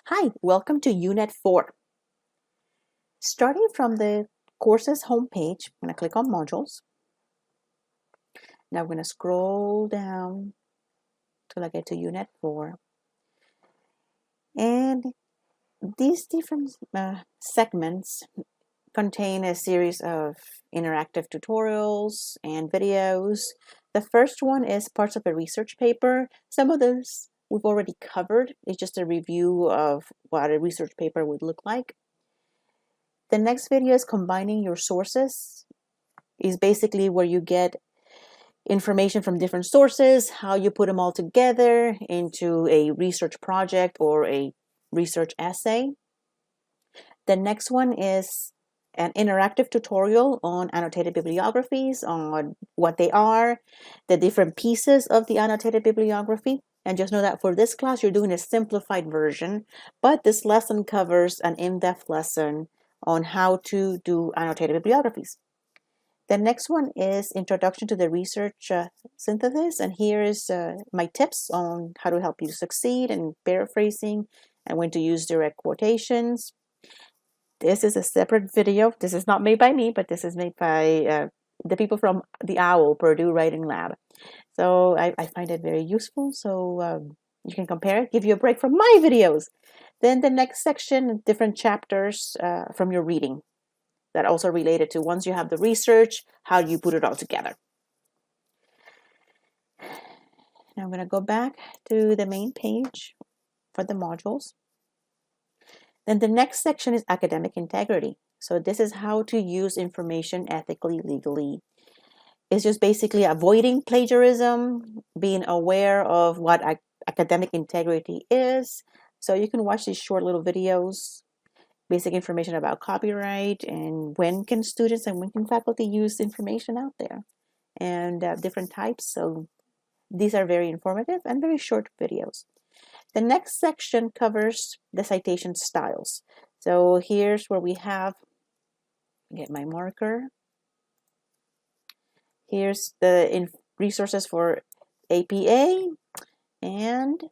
Hi, welcome to Unit 4. Starting from the courses homepage, I'm going to click on Modules. Now I'm going to scroll down till I get to Unit 4. And these different segments contain a series of interactive tutorials and videos. The first one is parts of a research paper. Some of those we've already covered. It's just a review of what a research paper would look like. The next video is combining your sources. Is basically where you get information from different sources, how you put them all together into a research project or a research essay. The next one is an interactive tutorial on annotated bibliographies, on what they are, the different pieces of the annotated bibliography. And just know that for this class, you're doing a simplified version, but this lesson covers an in-depth lesson on how to do annotated bibliographies. The next one is Introduction to the Research Synthesis, and here is my tips on how to help you succeed in paraphrasing and when to use direct quotations. This is a separate video. This is not made by me, but this is made by the people from the OWL, Purdue Writing Lab. So I find it very useful, so you can compare it, give you a break from my videos. Then the next section, different chapters from your reading. That also related to once you have the research, how do you put it all together? Now I'm going to go back to the main page for the modules. Then the next section is academic integrity. So this is how to use information ethically, legally. It's just basically avoiding plagiarism, being aware of what academic integrity is. So you can watch these short little videos, basic information about copyright and when can students and when can faculty use information out there, and different types. So these are very informative and very short videos. The next section covers the citation styles. So here's where we have, get my marker. Here's the resources for APA, and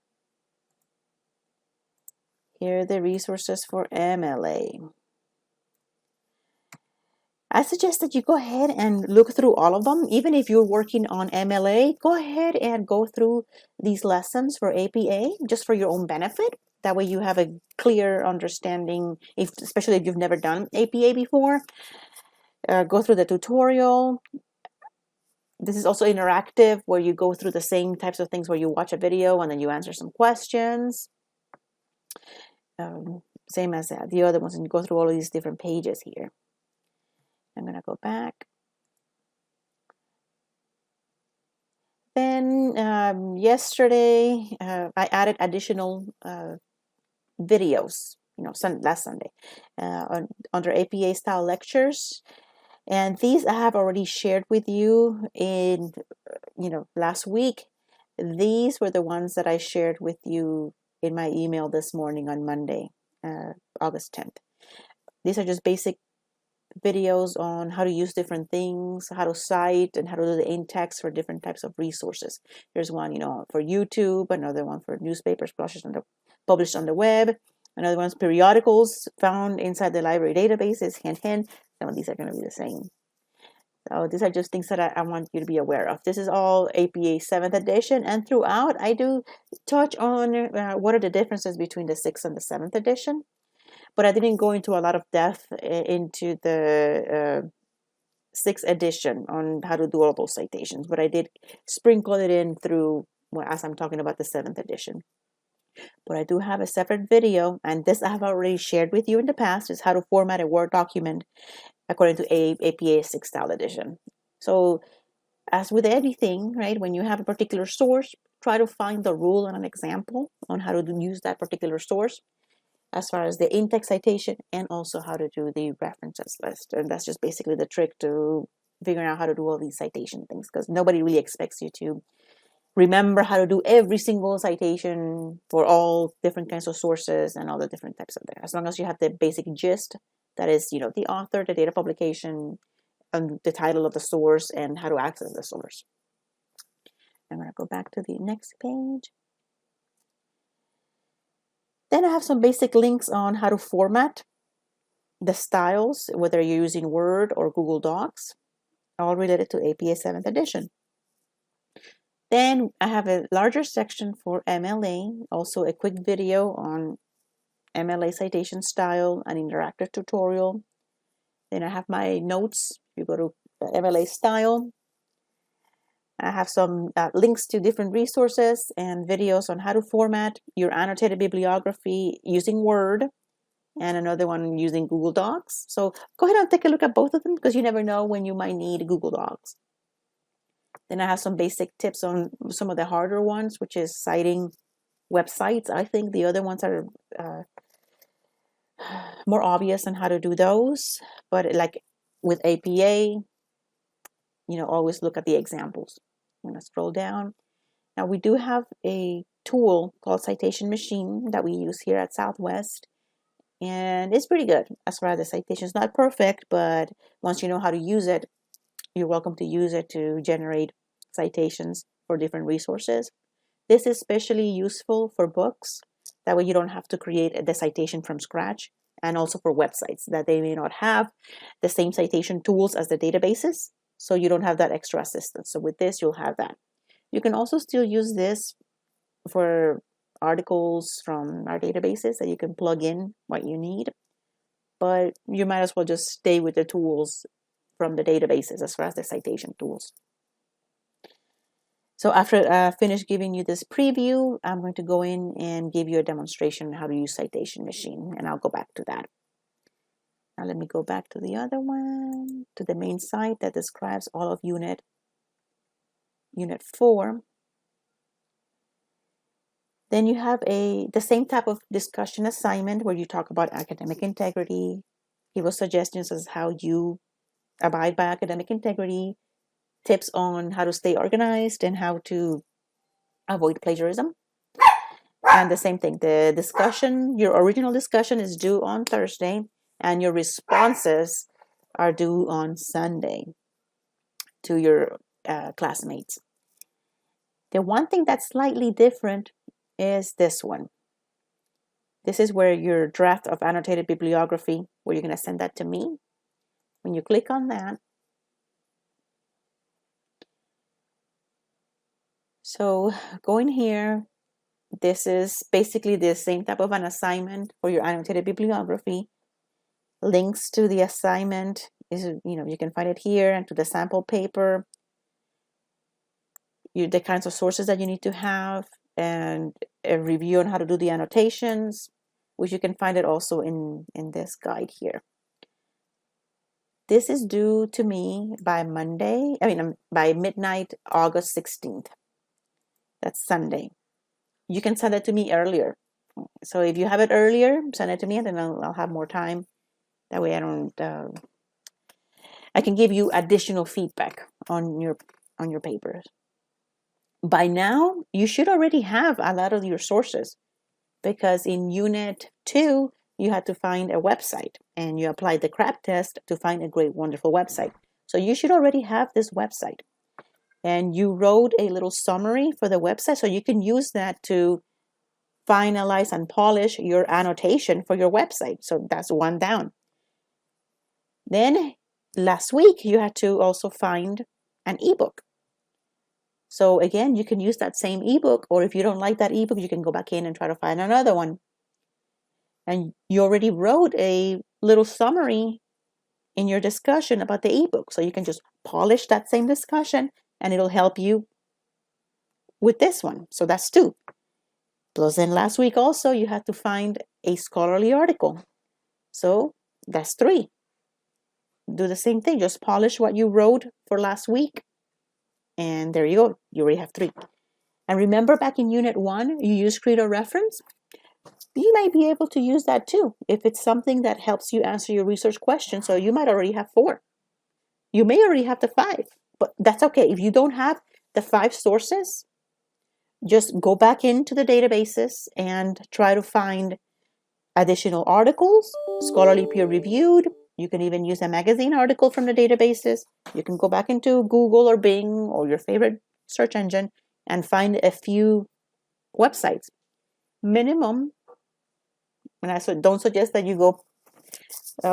here are the resources for MLA. I suggest that you go ahead and look through all of them. Even if you're working on MLA, go ahead and go through these lessons for APA just for your own benefit. That way you have a clear understanding, especially if you've never done APA before. Go through the tutorial. This is also interactive, where you go through the same types of things where you watch a video and then you answer some questions. Same as the other ones, and you go through all of these different pages here. I'm going to go back. Then yesterday, I added additional videos, last Sunday, under APA style lectures. And these I have already shared with you in, last week. These were the ones that I shared with you in my email this morning on Monday, August 10th. These are just basic videos on how to use different things, how to cite, and how to do the in-text for different types of resources. There's one, for YouTube, another one for newspapers published on the web, another one's periodicals found inside the library databases, hint, hint. Some of these are going to be the same. So these are just things that I want you to be aware of. This is all APA 7th edition, and throughout I do touch on what are the differences between the 6th and the 7th edition. But I didn't go into a lot of depth into the 6th edition on how to do all those citations, but I did sprinkle it in through as I'm talking about the 7th edition. But I do have a separate video, and this I have already shared with you in the past, is how to format a Word document according to APA 6th style edition. So as with everything, right, when you have a particular source, try to find the rule and an example on how to use that particular source, as far as the in-text citation, and also how to do the references list. And that's just basically the trick to figuring out how to do all these citation things, because nobody really expects you to remember how to do every single citation for all different kinds of sources and all the different types of there. As long as you have the basic gist, that is, the author, the date of publication, and the title of the source, and how to access the source. I'm going to go back to the next page. Then I have some basic links on how to format the styles, whether you're using Word or Google Docs, all related to APA 7th edition. Then I have a larger section for MLA, also a quick video on MLA citation style, an interactive tutorial. Then I have my notes. You go to MLA style. I have some links to different resources and videos on how to format your annotated bibliography using Word, and another one using Google Docs. So go ahead and take a look at both of them, because you never know when you might need Google Docs. Then I have some basic tips on some of the harder ones, which is citing websites. I think the other ones are more obvious on how to do those, but like with APA, always look at the examples. I'm going to scroll down. Now we do have a tool called Citation Machine that we use here at Southwest, and it's pretty good as far as the citation. It's not perfect, but once you know how to use it, you're welcome to use it to generate citations for different resources. This is especially useful for books. That way you don't have to create the citation from scratch, and also for websites that they may not have the same citation tools as the databases, so you don't have that extra assistance. So with this, you'll have that. You can also still use this for articles from our databases that you can plug in what you need, but you might as well just stay with the tools from the databases as far as the citation tools. So after I finish giving you this preview, I'm going to go in and give you a demonstration on how to use Citation Machine, and I'll go back to that. Now let me go back to the other one, to the main site that describes all of Unit 4. Then you have the same type of discussion assignment where you talk about academic integrity, give us suggestions as how you abide by academic integrity, tips on how to stay organized and how to avoid plagiarism. And the same thing, the discussion, your original discussion is due on Thursday, and your responses are due on Sunday to your classmates. The one thing that's slightly different is this one. This is where your draft of annotated bibliography, where you're going to send that to me. When you click on that, so going here, this is basically the same type of an assignment for your annotated bibliography. Links to the assignment is, you can find it here, and to the sample paper, the kinds of sources that you need to have, and a review on how to do the annotations, which you can find it also in this guide here. This is due to me by by midnight, August 16th. That's Sunday. You can send it to me earlier. So if you have it earlier, send it to me, and then I'll have more time. That way I can give you additional feedback on your papers. By now, you should already have a lot of your sources, because in Unit 2, you had to find a website, and you applied the CRAP test to find a great, wonderful website. So you should already have this website. And you wrote a little summary for the website, so you can use that to finalize and polish your annotation for your website. So that's one down. Then last week, you had to also find an ebook. So again, you can use that same ebook, or if you don't like that ebook, you can go back in and try to find another one. And you already wrote a little summary in your discussion about the ebook. So you can just polish that same discussion, and it'll help you with this one. So that's 2. Plus then last week also, you had to find a scholarly article. So that's 3. Do the same thing. Just polish what you wrote for last week. And there you go. You already have 3. And remember, back in Unit 1, you used Credo reference. You might be able to use that too if it's something that helps you answer your research question. So you might already have 4. You may already have the 5, but that's okay. If you don't have the 5 sources, just go back into the databases and try to find additional articles, scholarly peer-reviewed. You can even use a magazine article from the databases. You can go back into Google or Bing or your favorite search engine and find a few websites. Minimum And I don't suggest that you go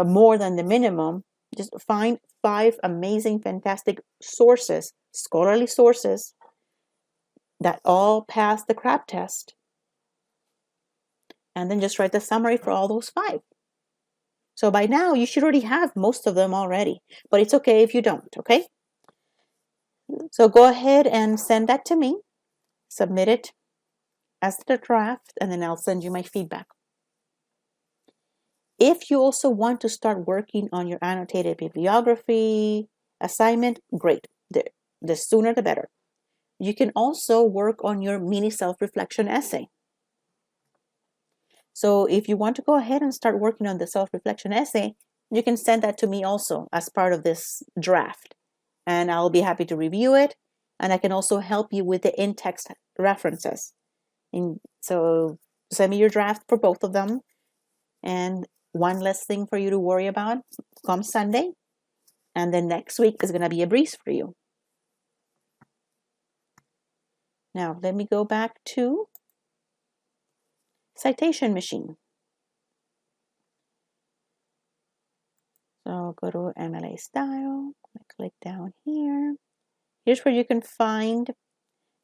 more than the minimum. Just find 5 amazing, fantastic sources, scholarly sources that all pass the CRAP test. And then just write the summary for all those 5. So by now, you should already have most of them already, but it's okay if you don't, okay? So go ahead and send that to me, submit it as the draft, and then I'll send you my feedback. If you also want to start working on your annotated bibliography assignment, great. The sooner the better. You can also work on your mini self-reflection essay. So if you want to go ahead and start working on the self-reflection essay, you can send that to me also as part of this draft. And I'll be happy to review it. And I can also help you with the in-text references. So send me your draft for both of them. And one less thing for you to worry about come Sunday. And then next week is going to be a breeze for you. Now, let me go back to Citation Machine. So go to MLA Style, click down here. Here's where you can find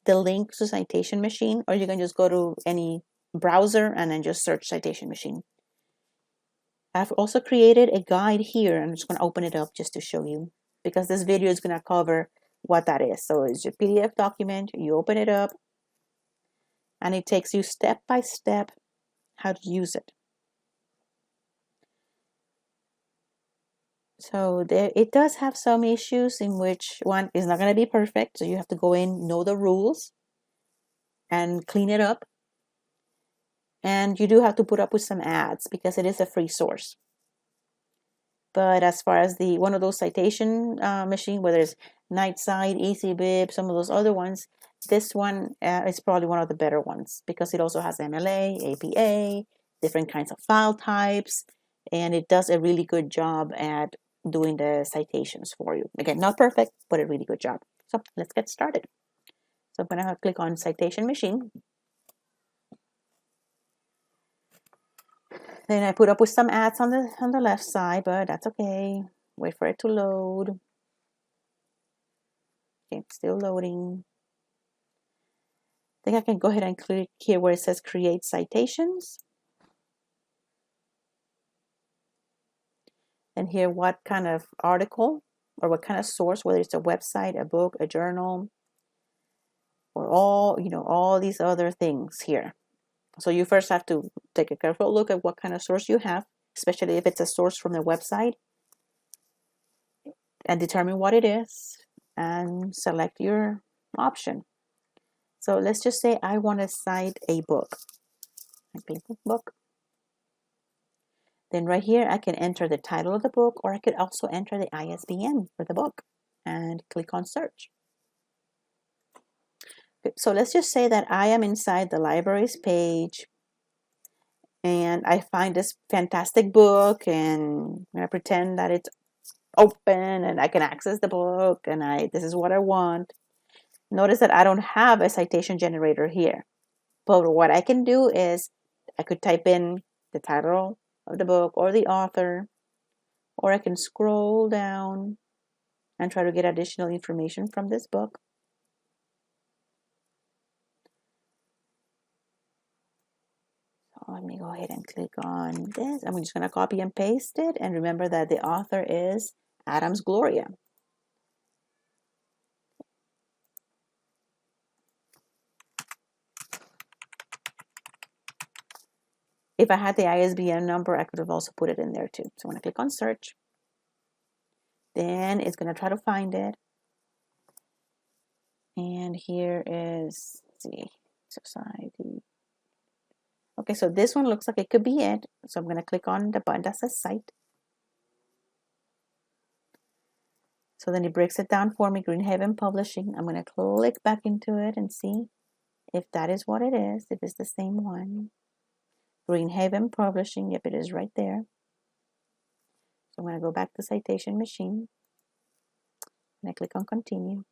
the link to Citation Machine, or you can just go to any browser and then just search Citation Machine. I've also created a guide here. I'm just going to open it up just to show you, because this video is going to cover what that is. So it's your PDF document. You open it up, and it takes you step by step how to use it. So it does have some issues in which one is not going to be perfect. So you have to go in, know the rules, and clean it up. And you do have to put up with some ads because it is a free source. But as far as one of those citation machine, whether it's Nightside, EasyBib, some of those other ones, this one is probably one of the better ones because it also has MLA, APA, different kinds of file types, and it does a really good job at doing the citations for you. Again, not perfect, but a really good job. So let's get started. So I'm going to click on Citation Machine. Then I put up with some ads on the left side, but that's okay. Wait for it to load. Okay, still loading. I think I can go ahead and click here where it says Create Citations. And here what kind of article or what kind of source, whether it's a website, a book, a journal, or all these other things here. So you first have to take a careful look at what kind of source you have, especially if it's a source from the website, and determine what it is and select your option. So let's just say I want to cite a book, a paper book. Then right here, I can enter the title of the book, or I could also enter the ISBN for the book and click on search. So let's just say that I am inside the library's page and I find this fantastic book and I pretend that it's open and I can access the book and this is what I want. Notice that I don't have a citation generator here. But what I can do is I could type in the title of the book or the author, or I can scroll down and try to get additional information from this book. So let me go ahead and click on this. I'm just going to copy and paste it. And remember that the author is Adams Gloria. If I had the ISBN number, I could have also put it in there too. So I'm going to click on search. Then it's going to try to find it. And here is, let's see, society. Okay, so this one looks like it could be it. So I'm going to click on the button that says Cite. So then it breaks it down for me, Greenhaven Publishing. I'm going to click back into it and see if that is what it is, if it's the same one. Greenhaven Publishing, yep, it is right there. So I'm going to go back to Citation Machine. And I click on Continue.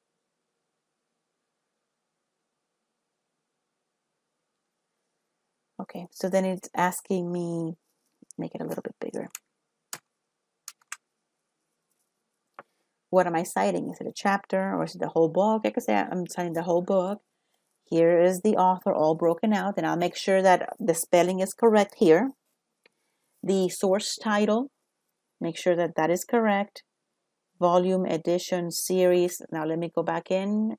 Okay, so then it's asking me, make it a little bit bigger. What am I citing? Is it a chapter or is it the whole book? I could say I'm citing the whole book. Here is the author all broken out, and I'll make sure that the spelling is correct here. The source title, make sure that that is correct. Volume, edition, series. Now let me go back in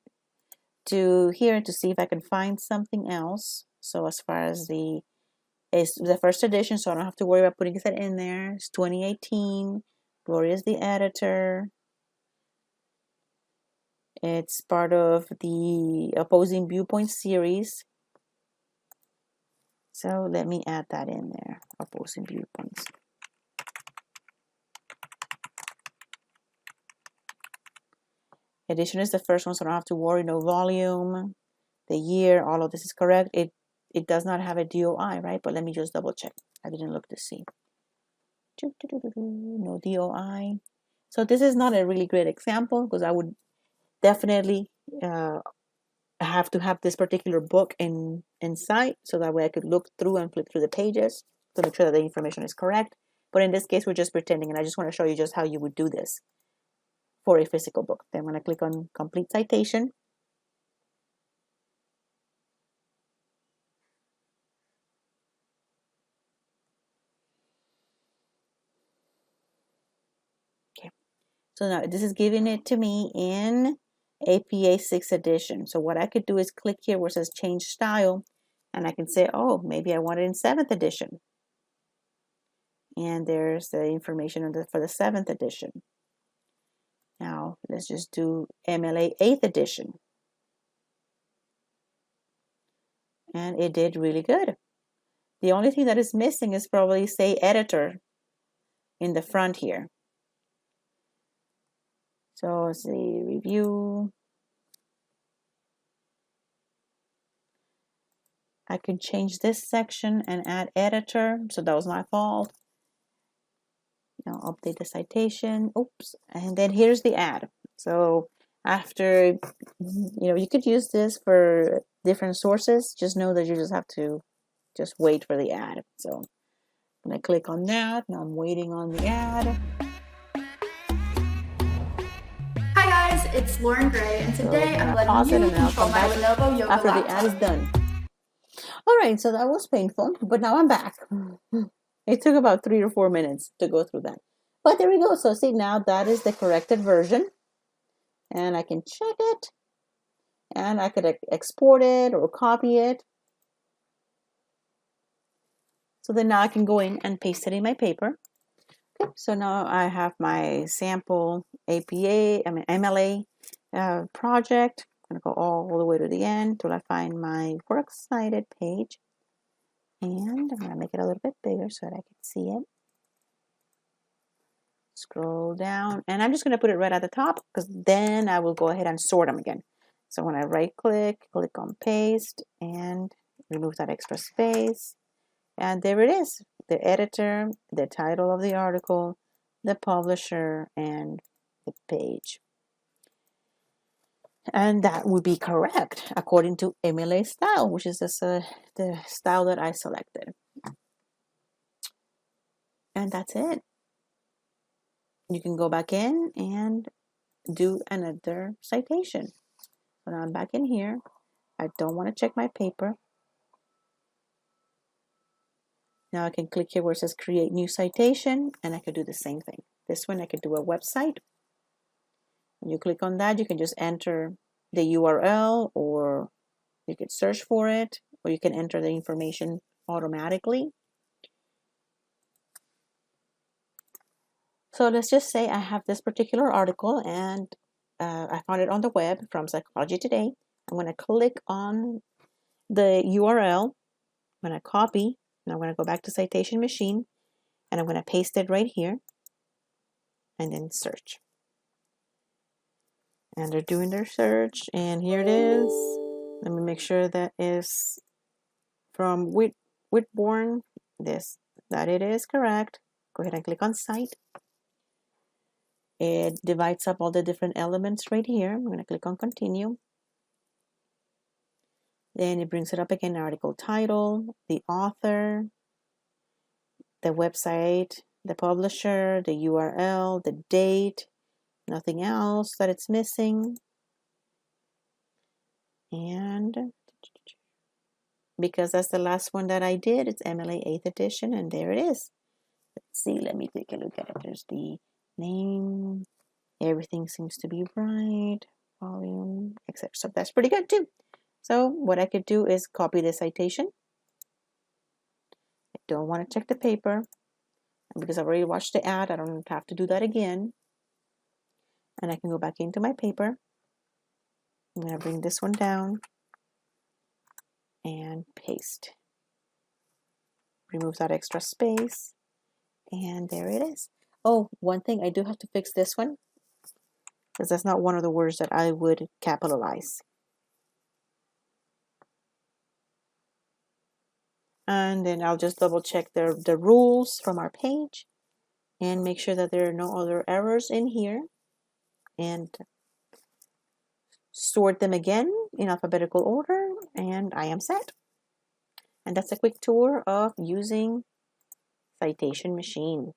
to here to see if I can find something else. So as far as it's the first edition, so I don't have to worry about putting that in there. It's 2018. Gloria is the editor. It's part of the Opposing Viewpoint series. So let me add that in there, Opposing Viewpoints. Edition is the first one, so I don't have to worry, no volume, the year, all of this is correct. It does not have a DOI, right? But let me just double check. I didn't look to see. No DOI. So this is not a really great example because I would definitely have to have this particular book in sight so that way I could look through and flip through the pages to make sure that the information is correct. But in this case, we're just pretending, and I just want to show you just how you would do this for a physical book. Then I'm going to click on Complete Citation. Okay, so now this is giving it to me in APA 6th edition. So what I could do is click here where it says Change Style, and I can say, oh, maybe I want it in 7th edition. And there's the information for the 7th edition. Now, let's just do MLA 8th edition. And it did really good. The only thing that is missing is probably say editor in the front here. So let's see, review. I can change this section and add editor. So that was my fault. Now update the citation. Oops. And then here's the ad. So after, you could use this for different sources. Just know that you just have to just wait for the ad. So I'm going to click on that. Now I'm waiting on the ad. Hi guys, it's Lauren Gray, and today I'm letting you control my Lenovo Yoga after laptop. The ad is done. All right, so that was painful, but now I'm back. It took about 3 or 4 minutes to go through that. But there we go. So see, now that is the corrected version. And I can check it. And I could export it or copy it. So then now I can go in and paste it in my paper. Okay, so now I have my sample MLA project. I'm going to go all the way to the end till I find my works cited page. And I'm going to make it a little bit bigger so that I can see it. Scroll down, and I'm just going to put it right at the top because then I will go ahead and sort them again. So when I right click on paste and remove that extra space, and there it is, the editor, the title of the article, the publisher, and the page. And that would be correct according to MLA style, which is the style that I selected. And that's it. You can go back in and do another citation. So now I'm back in here. I don't want to check my paper. Now I can click here where it says create new citation, and I could do the same thing. This one I could do a website. When you click on that, you can just enter the URL, or you could search for it, or you can enter the information automatically. So let's just say I have this particular article and I found it on the web from Psychology Today. I'm going to click on the URL. I'm going to copy, and I'm going to go back to Citation Machine, and I'm going to paste it right here, and then search. And they're doing their search, and here it is. Let me make sure that is from Whitborn. That it is correct. Go ahead and click on Cite. It divides up all the different elements right here. I'm going to click on Continue. Then it brings it up again, article title, the author, the website, the publisher, the URL, the date, nothing else that it's missing. And because that's the last one that I did, it's MLA 8th edition, and there it is. Let's see, let me take a look at it. There's the name, everything seems to be right, volume, etc. So that's pretty good too. So what I could do is copy the citation. I don't want to check the paper because I've already watched the ad. I don't have to do that again. And I can go back into my paper. I'm going to bring this one down and paste. Remove that extra space. And there it is. Oh, one thing, I do have to fix this one because that's not one of the words that I would capitalize. And then I'll just double check the rules from our page and make sure that there are no other errors in here and sort them again in alphabetical order, and I am set. And that's a quick tour of using Citation Machine.